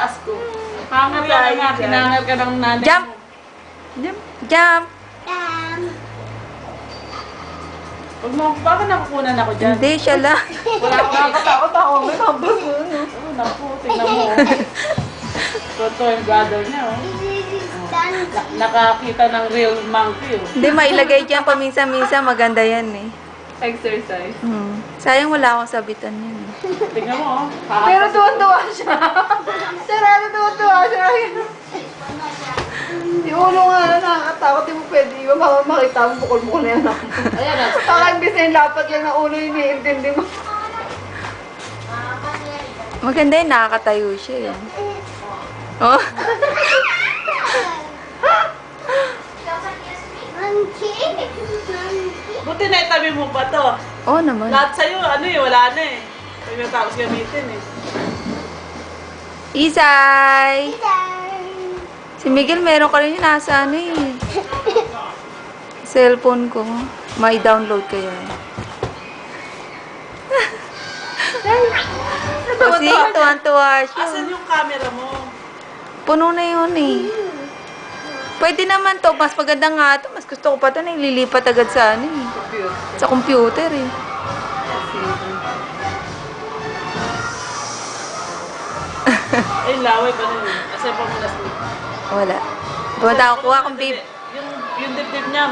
taas ko. Hangal ka na nga, kinangal ka ng nanay Jump! mo. Jump! Jump! Huwag mo, bakit nakukunan ako dyan? Hindi, siya lang. Wala akong nakakatakot ako. May tambas mo. Oh, naku, tingnan mo. Toto yung brother niya, oh. Nakakita ng real monkey, oh. Hindi, mailagay dyan paminsan-minsan. Maganda yan eh. Exercise. Sayang wala akong sabitan yan. Tingnan mo, oh. Pero tuwan-tuwa siya. Sarado tuwan-tuwa siya. Yung ulo nga na nakakatakot, di mo pwede. Iba makita mo bukol-bukol na yan. Ayan na. Parang imbis na yung lapat lang ng ulo, iniintindi mo. Maganda yun, nakakatayo siya eh. Oh. Buti na itabi mo pa to. Oo naman. Lahat sa'yo, ano eh, wala na eh. Pag natapos gamitin eh. Isay! Si Miguel, meron ka rin yun. Nasa ano eh. Cellphone ko. May download kayo. Kasi tuwan-tuwa siya. Asan yung camera mo? Puno na yun eh. Pwede naman to. Mas maganda nga to. Mas gusto ko pa to na ililipat agad sa ano eh. Sa computer eh. Ay, laway pa nun. Asan pa muna siya? Wala. Pumunta ako kuha akong babe. Yung dibdib niya,